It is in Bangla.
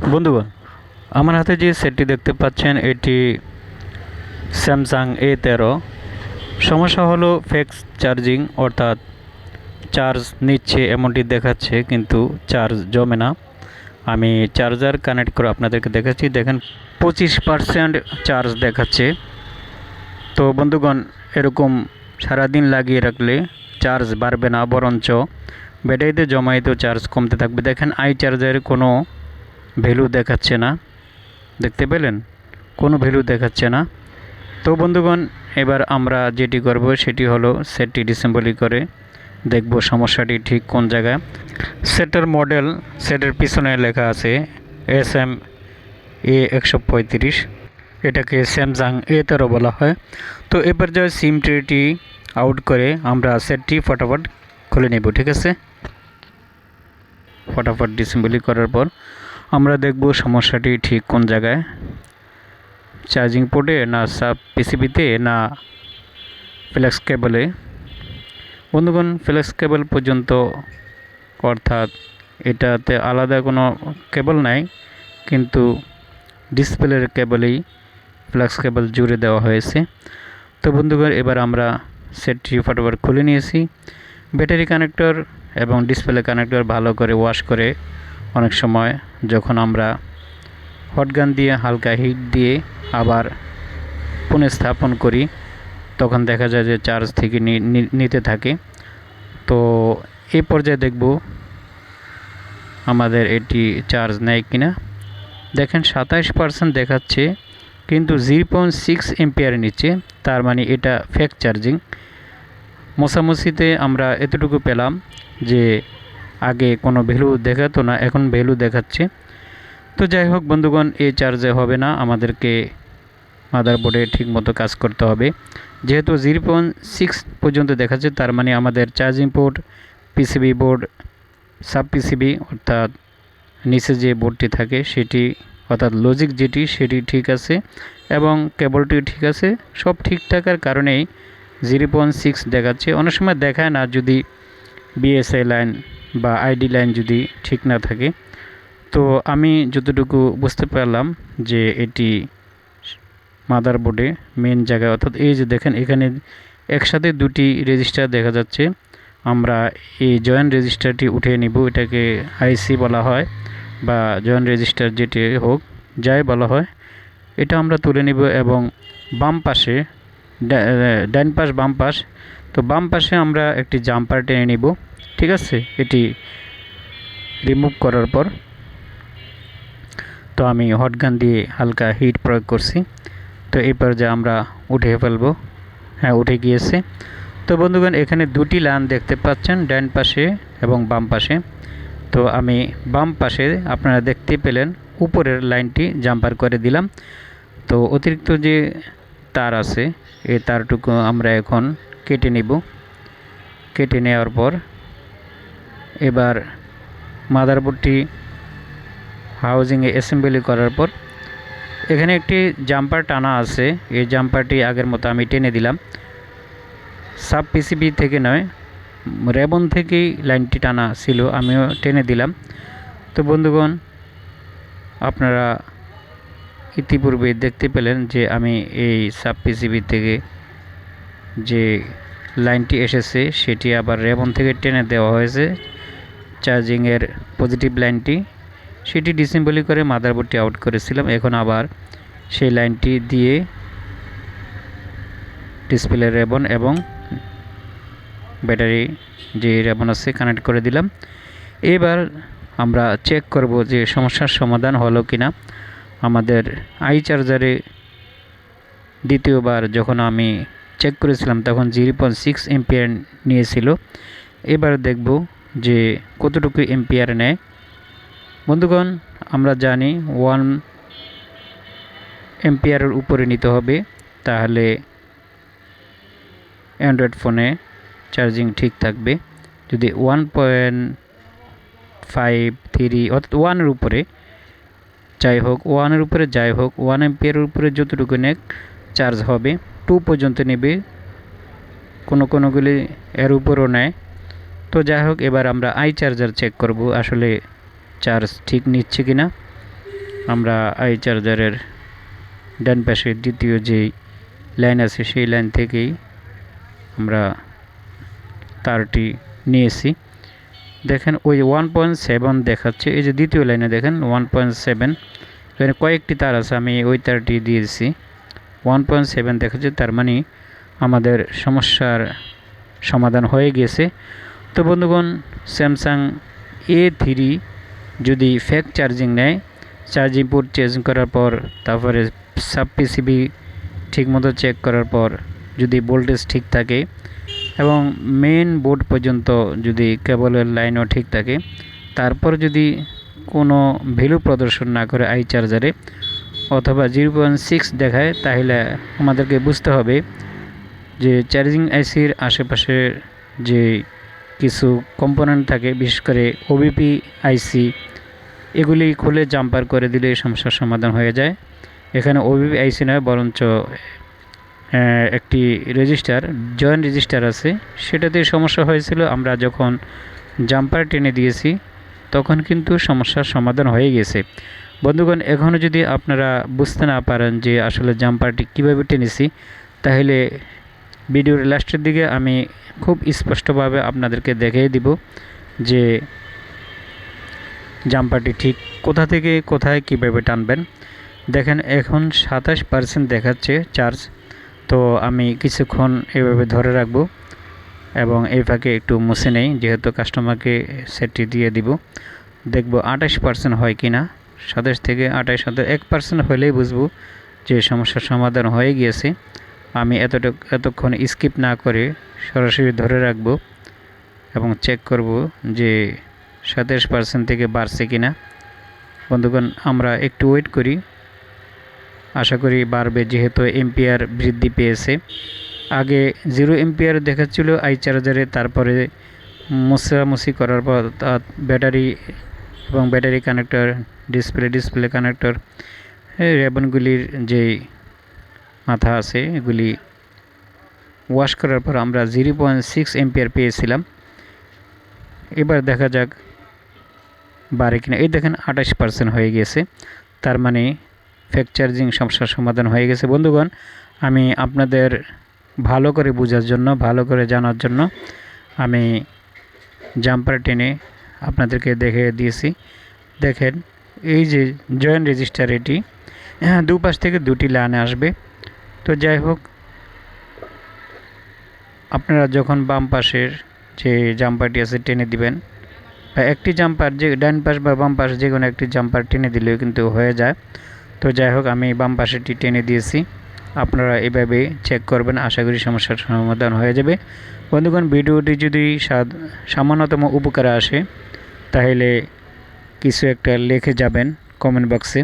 বন্ধুগণ, আমার হাতে যে সেটটি দেখতে পাচ্ছেন এটি স্যামসাং A13। সমস্যা হলো ফেক্স চার্জিং, অর্থাৎ চার্জ নিচ্ছে এমনটি দেখাচ্ছে কিন্তু চার্জ জমে না। আমি চার্জার কানেক্ট করে আপনাদেরকে দেখাচ্ছি, দেখেন 25% চার্জ দেখাচ্ছে। তো বন্ধুগণ, এরকম সারাদিন লাগিয়ে রাখলে চার্জ বাড়বে না, বরঞ্চ ব্যাটারিতে জমায়িত চার্জ কমতে থাকবে। দেখেন আই চার্জারের কোনো ভ্যালু দেখাচ্ছে না, দেখতে পেলেন? কোনো ভ্যালু দেখাচ্ছে না। তো বন্ধুগণ, এবার আমরা যেটি করব সেটি হলো সেটটি ডিসেম্বলি করে দেখব সমস্যাটি ঠিক কোন জায়গায়। সেটের মডেল, সেটের পিছনে লেখা আছে SM-A135, এটাকে স্যামসাং A13 বলা হয়। তো এবার যা সিম ট্রেটি আউট করে আমরা সেটটি ফটাফট খুলে নেব, ঠিক আছে? ফটাফট ডিসেম্বলি করার পর আমরা দেখব সমস্যাটি ঠিক কোন জায়গায়, চার্জিং পোর্টে না সাব পিসিবিতে না ফ্ল্যাক্স কেবলে। বন্ধুগণ, ফ্ল্যাক্স কেবল পর্যন্ত, অর্থাৎ এটাতে আলাদা কোনো কেবল নাই, কিন্তু ডিসপ্লের কেবলেই ফ্ল্যাক্স কেবল জুড়ে দেওয়া হয়েছে। তো বন্ধুগণ, এবার আমরা সেটটি ফটোফট খুলে নিয়েছি। ব্যাটারি কানেক্টর এবং ডিসপ্লে কানেক্টর ভালো করে ওয়াশ করে অনেক সময় যখন আমরা হটগান দিয়ে হালকা হিট দিয়ে আবার পুনঃস্থাপন করি তখন দেখা যায় যে চার্জ থেকে নিতে থাকে। তো এই পর্যায়ে দেখব আমাদের এটি চার্জ নেয় কিনা। দেখেন 27% দেখাচ্ছে, কিন্তু 0.6 এম্পিয়ার নিচ্ছে, তার মানে এটা ফেক চার্জিং। মোছামুছিতে আমরা এতটুকু পেলাম যে আগে কোনো ভ্যালু দেখাতো না, এখন ভ্যালু দেখাচ্ছে। তো যাই হোক বন্ধুগণ, এই চার্জে হবে না, আমাদেরকে মাদারবোর্ডে ঠিকমতো কাজ করতে হবে। যেহেতু 0.6 পর্যন্ত দেখাচ্ছে, তার মানে আমাদের charging port, PCB board, sub PCB অর্থাৎ নিচে যে বোর্ডটি থাকে সেটি, অর্থাৎ লজিক যেটি সেটি ঠিক আছে এবং কেবলটি ঠিক আছে। সব ঠিক থাকার কারণেই 0.6 দেখাচ্ছে। অনেক সময় দেখায় না যদি বিএসআই লাইন বা আইডি লাইন যদি ঠিক না থাকে। তো আমি যতটুকু বুঝতে পারলাম যে এটি মাদারবোর্ডে মেন জায়গায়, অর্থাৎ এই যে দেখেন এখানে একসাথে দুটি রেজিস্টার দেখা যাচ্ছে। আমরা এই জয়েন্ট রেজিস্টারটি উঠিয়ে নিব, এটাকে আইসি বলা হয় বা জয়েন্ট রেজিস্টার যেটি হোক, যাই বলা হয়, এটা আমরা তুলে নিব এবং বাম পাশে, ডান পাশ বাম পাশ, তো বাম পাশে আমরা একটি জাম্পার টেনে নিব, ঠিক আছে? এটি রিমুভ করার পর, তো আমি হটগান দিয়ে হালকা হিট প্রয়োগ করছি। তো এই পর্যায়ে আমরা উঠিয়ে ফেলবো। হ্যাঁ, উঠে গিয়েছে। তো বন্ধুগণ, এখানে দুটি লাইন দেখতে পাচ্ছেন, ডান পাশে এবং বাম পাশে। তো আমি বাম পাশে, আপনারা দেখতে পেলেন, উপরের লাইনটি জাম্পার করে দিলাম। তো অতিরিক্ত যে তার আছে এই তারটুকু আমরা এখন কেটে নিব। কেটে নেওয়ার পর এবার মাদারবোর্ডটি হাউজিংয়ে অ্যাসেম্বলি করার পর এখানে একটি জাম্পার টানা আছে, এই জাম্পারটি আগের মতো আমি টেনে দিলাম। সাব পিসিবি থেকে নয়, রেবন থেকেই লাইনটি টানা ছিল, আমিও টেনে দিলাম। তো বন্ধুগণ, আপনারা ইতিপূর্বে দেখতে পেলেন যে আমি এই সাব পিসিবি থেকে যে লাইনটি এসেছে সেটি আবার রেবন থেকে টেনে দেওয়া হয়েছে। চার্জিংয়ের পজিটিভ লাইনটি সেটি ডিসেম্বলি করে মাদারবোর্ডটি আউট করেছিলাম। এখন আবার সেই লাইনটি দিয়ে ডিসপ্লে রেবন এবং ব্যাটারি যে রেবন আছে কানেক্ট করে দিলাম। এবার আমরা চেক করব যে সমস্যার সমাধান হলো কিনা। আমাদের আই চার্জারে দ্বিতীয়বার যখন আমি চেক করেছিলাম তখন 0.6 এম্পিয়ার নিয়েছিল। এবার দেখব যে কতটুকু এম্পিয়ার নেয়। বন্ধুগণ, আমরা জানি 1 এম্পিয়ারের উপরে নিতে হবে, তাহলে অ্যান্ড্রয়েড ফোনে চার্জিং ঠিক থাকবে। যদি 1.53 অর্থাৎ 1-এর উপরে যাই হোক, 1-এর উপরে যাই হোক, 1 এম্পিয়ারের উপরে যতটুকু নেক চার্জ হবে, 2 পর্যন্ত নেবে, কোনোগুলি এর উপরও নেয়। তো যাই হোক, এবার আমরা আই চার্জার চেক করব আসলে চার্জ ঠিক নিচ্ছে কিনা। আমরা আই চার্জারের ডান পাশে দ্বিতীয় যে লাইন আছে সেই লাইন থেকেই আমরা তারটি নিয়েছি। দেখেন ওই 1.7 দেখাচ্ছে, এই যে দ্বিতীয় লাইনে দেখেন 1.7, এখানে কয়েকটি তার আছে, আমি ওই তারটি দিয়েছি। 1.7 দেখাচ্ছে, তার মানে আমাদের সমস্যার সমাধান হয়ে গেছে। তো বন্ধুগণ, স্যামসাং A3 যদি ফেক চার্জিং নেয়, চার্জিং পোর্ট চেঞ্জ করার পর, তারপরে সাব পিসিবি ঠিকমতো চেক করার পর যদি ভোল্টেজ ঠিক থাকে এবং মেইন বোর্ড পর্যন্ত যদি কেবলের লাইনও ঠিক থাকে, তারপর যদি কোনো ভ্যালু প্রদর্শন না করে আই চার্জারে অথবা 0.6 দেখায়, তাহলে আমাদেরকে বুঝতে হবে যে চার্জিং আইসির আশেপাশে যে কিছু কম্পোনেন্ট থাকে, বিশেষ করে ওবিপি আইসি, এগুলি খুলে জাম্পার করে দিলে সমস্যার সমাধান হয়ে যায়। এখানে ওবিপি আইসি নয়, বরঞ্চ একটি রেজিস্টার, জয়েন্ট রেজিস্টার আছে, সেটাতে সমস্যা হয়েছিল। আমরা যখন জাম্পার টেনে দিয়েছি তখন কিন্তু সমস্যার সমাধান হয়ে গেছে। বন্ধুগণ, এখনও যদি আপনারা বুঝতে না পারেন যে আসলে জাম্পারটি কীভাবে টেনেছি, তাহলে ভিডিওর লাস্টের দিকে আমি খুব স্পষ্টভাবে আপনাদেরকে দেখিয়ে দিব যে জাম্পারটি ঠিক কোথা থেকে কোথায় কীভাবে টানবেন। দেখেন এখন 27% দেখাচ্ছে চার্জ, তো আমি কিছুক্ষণ এভাবে ধরে রাখব এবং এই ফাঁকে একটু মুছে নেই, যেহেতু কাস্টমারকে সেটটি দিয়ে দিব। দেখব 28% হয় কি না। 27 থেকে 28, 1% হলেই বুঝবো যে সমস্যার সমাধান হয়ে গিয়েছে। আমি এতক্ষণ স্কিপ না করে সরাসরি ধরে রাখব এবং চেক করব যে 27% থেকে বাড়ছে কিনা। বন্ধুগণ, আমরা একটু ওয়েট করি, আশা করি বাড়বে, যেহেতু এম্পিয়ার বৃদ্ধি পেয়েছে। আগে 0 এম্পিয়ার দেখাচ্ছিল আই চার্জারে, তারপরে মোছামুছি করার পর ব্যাটারি এবং ব্যাটারি কানেক্টর, ডিসপ্লে কানেক্টর, রেবনগুলির যে মাথা আছে এগুলি ওয়াশ করার পর আমরা 0.6 এম্পিয়ার পেয়েছিলাম। এবার দেখা যাক বাড়ে কিনা। এই দেখেন 28% হয়ে গেছে, তার মানে ফেক চার্জিং সমস্যার সমাধান হয়ে গেছে। বন্ধুগণ, আমি আপনাদের ভালো করে বোঝার জন্য, ভালো করে জানার জন্য আমি জাম্পার টেনে আপনাদেরকে দেখে দিয়েছি। দেখেন এই যে জয়েন্ট রেজিস্টার, এটি দুপাশ থেকে দুটি লাইনে আসবে। তো যাই হোক, আপনারা যখন বাম পাশের যে জাম্পারটি আছে টেনে দিবেন, বা একটি জাম্পার, যে ডান পাশ বা বাম পাশ যে কোনো একটি জাম্পার টেনে দিলেও কিন্তু হয়ে যায়। তো যাই হোক, আমি বাম পাশেরটি টেনে দিয়েছি, আপনারা এভাবে চেক করবেন, আশা করি সমস্যার সমাধান হয়ে যাবে। বন্ধুগণ, ভিডিওটি যদি সামান্যতম উপকারে আসে, তাহলে কিছু একটা লিখে যাবেন কমেন্ট বক্সে।